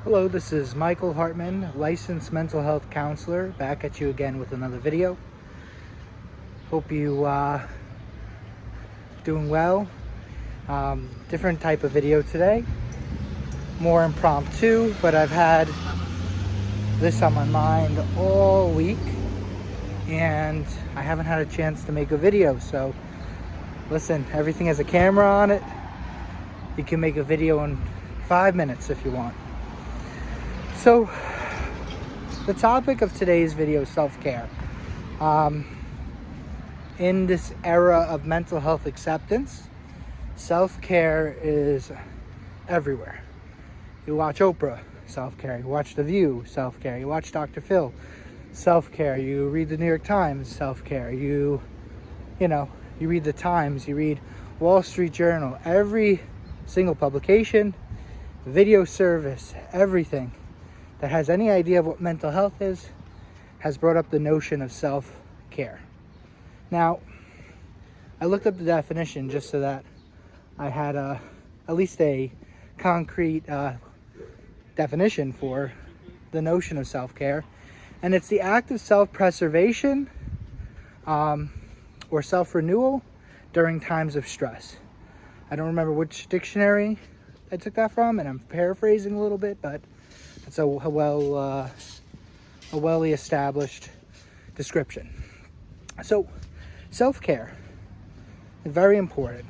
Hello, this is Michael Hartman, licensed mental health counselor, back at you again with another video. Hope you doing well. Different type of video today, more impromptu, but I've had this on my mind all week and I haven't had a chance to make a video. So listen, everything has a camera on it. You can make a video in 5 minutes if you want. So, the topic of today's video is self-care. In this era of mental health acceptance, self-care is everywhere. You watch Oprah, self-care. You watch The View, self-care. You watch Dr. Phil, self-care. You read the New York Times, self-care. You read the Times, you read Wall Street Journal. Every single publication, video service, everything that has any idea of what mental health is has brought up the notion of self-care. Now, I looked up the definition just so that I had at least a concrete definition for the notion of self-care, and it's the act of self-preservation or self-renewal during times of stress. I don't remember which dictionary I took that from, and I'm paraphrasing a little bit, but it's a well established description. So, self-care is very important.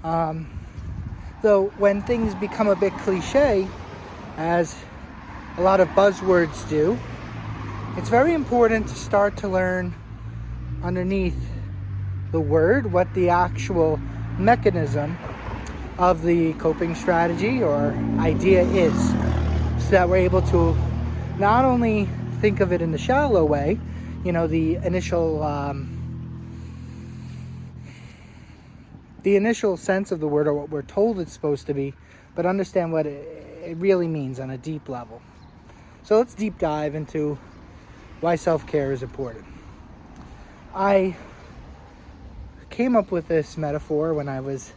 Though when things become a bit cliche, as a lot of buzzwords do, it's very important to start to learn underneath the word what the actual mechanism of the coping strategy or idea is, so that we're able to not only think of it in the shallow way, the initial sense of the word or what we're told it's supposed to be, but understand what it really means on a deep level. So let's deep dive into why self-care is important. I came up with this metaphor when I was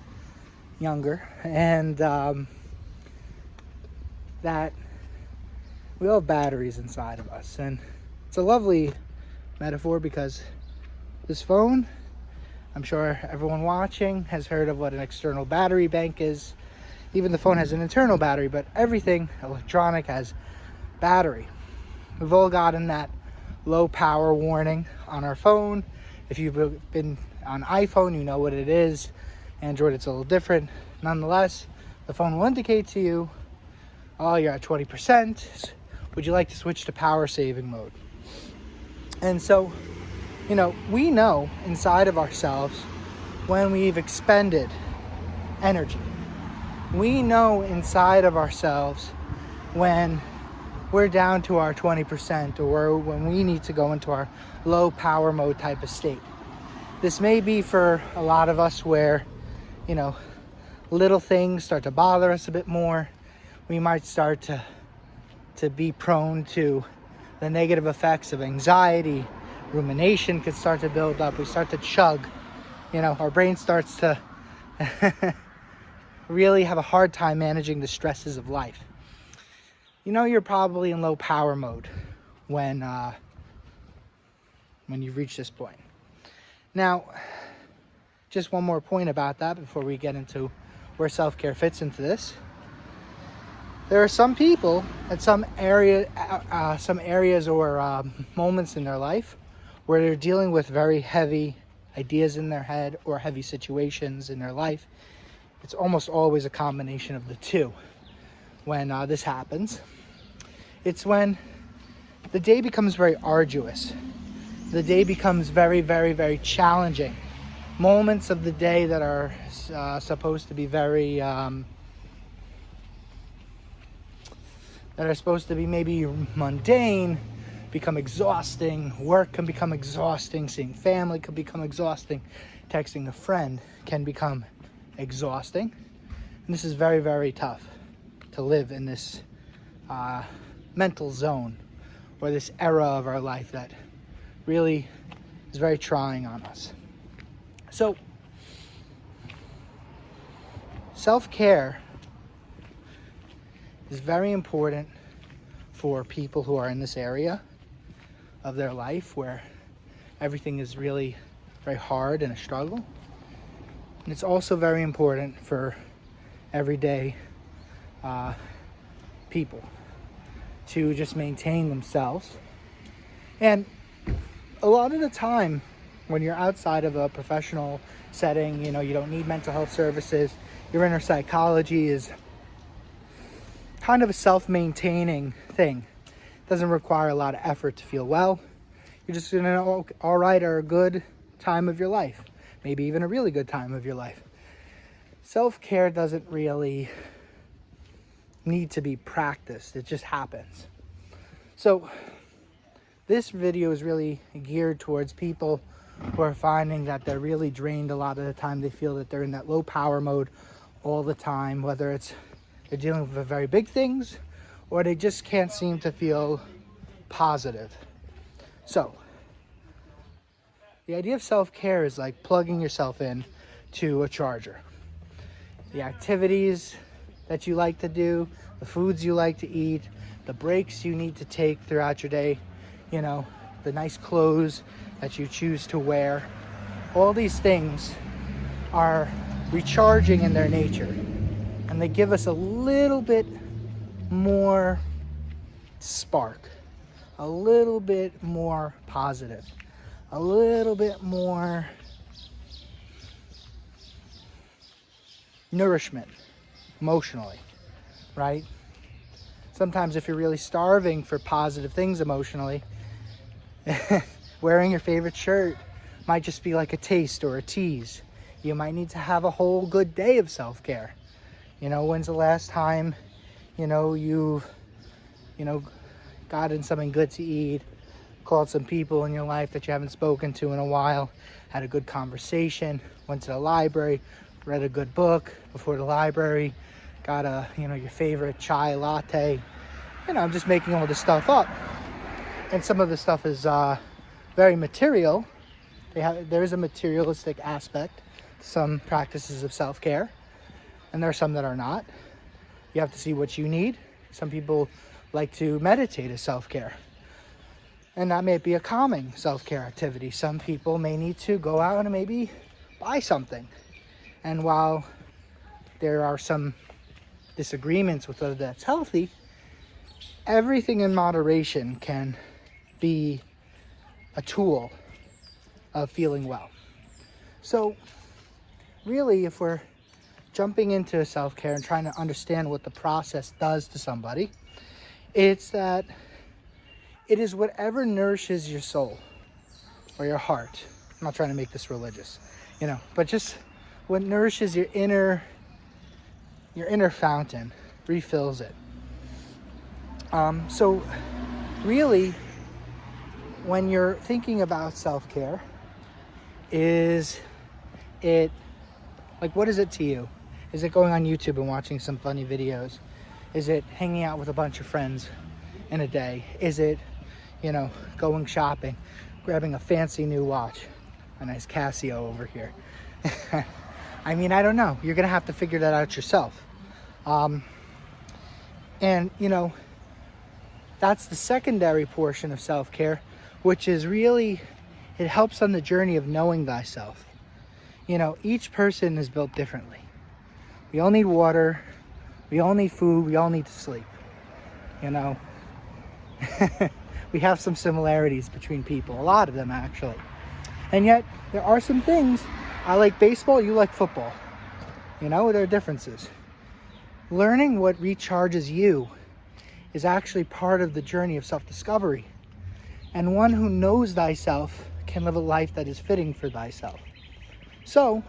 younger, and that we all have batteries inside of us, and it's a lovely metaphor because this phone, I'm sure everyone watching has heard of what an external battery bank is. Even the phone has an internal battery, but everything electronic has battery. We've all gotten that low power warning on our phone. If you've been on iPhone, you know what it is. Android, it's a little different. Nonetheless, the phone will indicate to you, oh, you're at 20%. Would you like to switch to power saving mode? And so, we know inside of ourselves when we've expended energy. We know inside of ourselves when we're down to our 20% or when we need to go into our low power mode type of state. This may be for a lot of us where, little things start to bother us a bit more. We might start to be prone to the negative effects of anxiety. Rumination could start to build up. We start to chug. Our brain starts to really have a hard time managing the stresses of life. You're probably in low power mode when you've reached this point. Now, just one more point about that before we get into where self-care fits into this. There are some people at some areas or moments in their life where they're dealing with very heavy ideas in their head or heavy situations in their life. It's almost always a combination of the two when this happens. It's when the day becomes very arduous. The day becomes very, very, very challenging. Moments of the day that are supposed to be very maybe mundane become exhausting. Work can become exhausting. Seeing family can become exhausting. Texting a friend can become exhausting. And this is very, very tough to live in this mental zone or this era of our life that really is very trying on us. So, self-care is very important for people who are in this area of their life where everything is really very hard and a struggle. And it's also very important for everyday people to just maintain themselves. And a lot of the time when you're outside of a professional setting, you know, you don't need mental health services, your inner psychology is kind of a self-maintaining thing. It doesn't require a lot of effort to feel well. You're just in an all right or a good time of your life, maybe even a really good time of your life. Self-care doesn't really need to be practiced, it just happens. So this video is really geared towards people who are finding that they're really drained a lot of the time. They feel that they're in that low power mode all the time, whether it's they're dealing with very big things or they just can't seem to feel positive. So the idea of self-care is like plugging yourself in to a charger. The activities that you like to do, the foods you like to eat, the breaks you need to take throughout your day, you know, the nice clothes that you choose to wear. All these things are recharging in their nature, and they give us a little bit more spark, a little bit more positive, a little bit more nourishment emotionally, right? Sometimes if you're really starving for positive things emotionally, wearing your favorite shirt might just be like a taste or a tease. You might need to have a whole good day of self-care. You know, when's the last time, you've gotten something good to eat, called some people in your life that you haven't spoken to in a while, had a good conversation, went to the library, read a good book before the library, got your favorite chai latte. I'm just making all this stuff up. And some of the stuff is very material. There is a materialistic aspect to some practices of self-care, and there are some that are not. You have to see what you need. Some people like to meditate as self-care, and that may be a calming self-care activity. Some people may need to go out and maybe buy something. And while there are some disagreements with whether that's healthy, everything in moderation can be a tool of feeling well. So really, if we're jumping into self-care and trying to understand what the process does to somebody, it's that it is whatever nourishes your soul or your heart. I'm not trying to make this religious, but just what nourishes your inner fountain, refills it. So really, when you're thinking about self-care, is it, like, what is it to you? Is it going on YouTube and watching some funny videos? Is it hanging out with a bunch of friends in a day? Is it, going shopping, grabbing a fancy new watch, a nice Casio over here? I mean, I don't know. You're going to have to figure that out yourself. And, that's the secondary portion of self-care, which is really, it helps on the journey of knowing thyself. Each person is built differently. We all need water. We all need food. We all need to sleep. We have some similarities between people, a lot of them actually. And yet there are some things. I like baseball, you like football. There are differences. Learning what recharges you is actually part of the journey of self-discovery. And one who knows thyself can live a life that is fitting for thyself. So,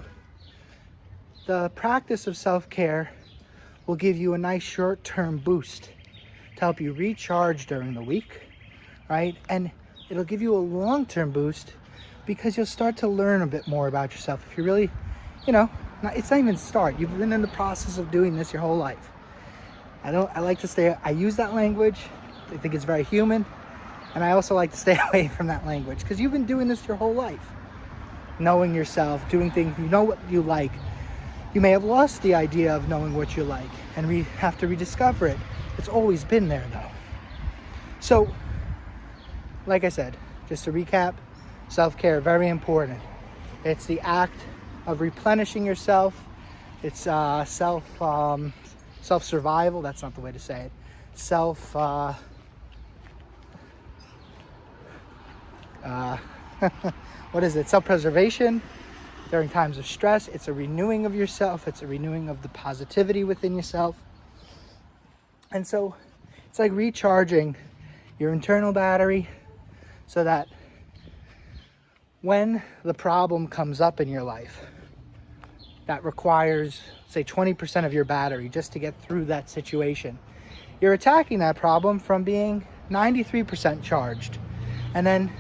the practice of self-care will give you a nice short-term boost to help you recharge during the week, right? And it'll give you a long-term boost because you'll start to learn a bit more about yourself. If you really, it's not even start. You've been in the process of doing this your whole life. I use that language. I think it's very human. And I also like to stay away from that language because you've been doing this your whole life. Knowing yourself, doing things, you know what you like. You may have lost the idea of knowing what you like and have to rediscover it. It's always been there though. So, like I said, just to recap, self-care, very important. It's the act of replenishing yourself. It's self-survival. That's not the way to say it. What is it? Self-preservation during times of stress. It's a renewing of yourself. It's a renewing of the positivity within yourself. And so it's like recharging your internal battery so that when the problem comes up in your life that requires, say, 20% of your battery just to get through that situation, you're attacking that problem from being 93% charged. And then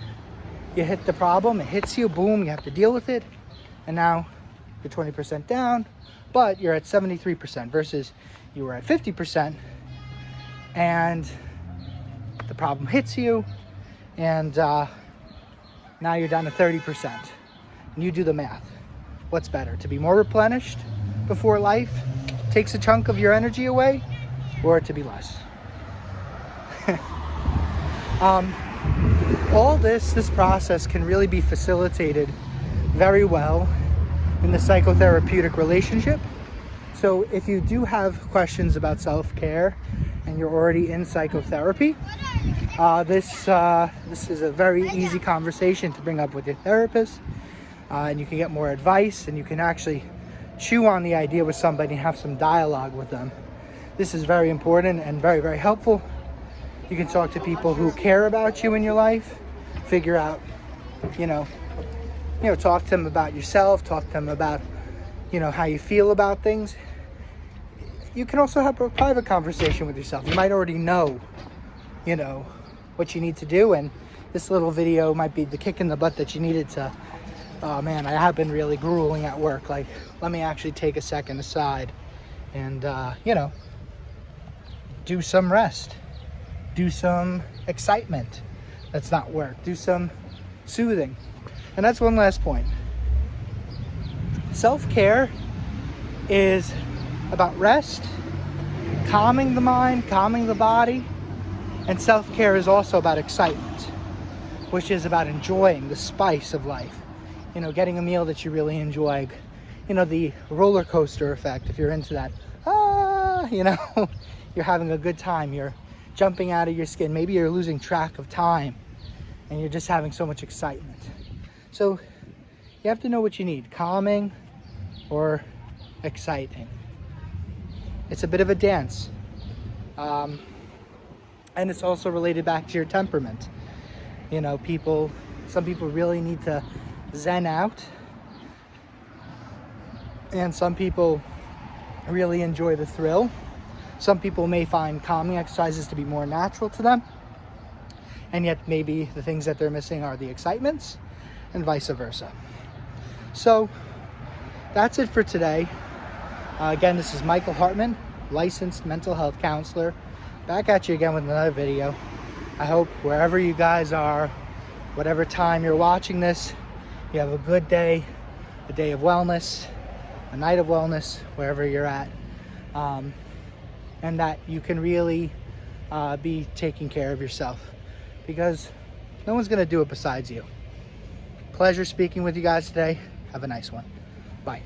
you hit the problem, it hits you, boom, you have to deal with it. And now you're 20% down, but you're at 73% versus you were at 50% and the problem hits you and now you're down to 30%. And you do the math. What's better, to be more replenished before life takes a chunk of your energy away, or to be less? All this process can really be facilitated very well in the psychotherapeutic relationship. So if you do have questions about self-care and you're already in psychotherapy, this is a very easy conversation to bring up with your therapist, and you can get more advice, and you can actually chew on the idea with somebody and have some dialogue with them. This is very important and very, very helpful. You can talk to people who care about you in your life, figure out, talk to them about yourself, talk to them about, how you feel about things. You can also have a private conversation with yourself. You might already know, what you need to do, and this little video might be the kick in the butt that you needed to, oh man, I have been really grueling at work. Like, let me actually take a second aside and, do some rest, do some excitement that's not work, do some soothing. And that's one last point. Self-care is about rest, calming the mind, calming the body. And self-care is also about excitement, which is about enjoying the spice of life. Getting a meal that you really enjoy. The roller coaster effect, if you're into that. You're having a good time. You're jumping out of your skin. Maybe you're losing track of time and you're just having so much excitement. So you have to know what you need, calming or exciting. It's a bit of a dance. And it's also related back to your temperament. Some people really need to zen out, and some people really enjoy the thrill. Some people may find calming exercises to be more natural to them, and yet maybe the things that they're missing are the excitements, and vice versa. So that's it for today. Again, this is Michael Hartman, licensed mental health counselor, back at you again with another video. I hope wherever you guys are, whatever time you're watching this, you have a good day, a day of wellness, a night of wellness, wherever you're at, and that you can really be taking care of yourself, because no one's going to do it besides you. Pleasure speaking with you guys today. Have a nice one. Bye.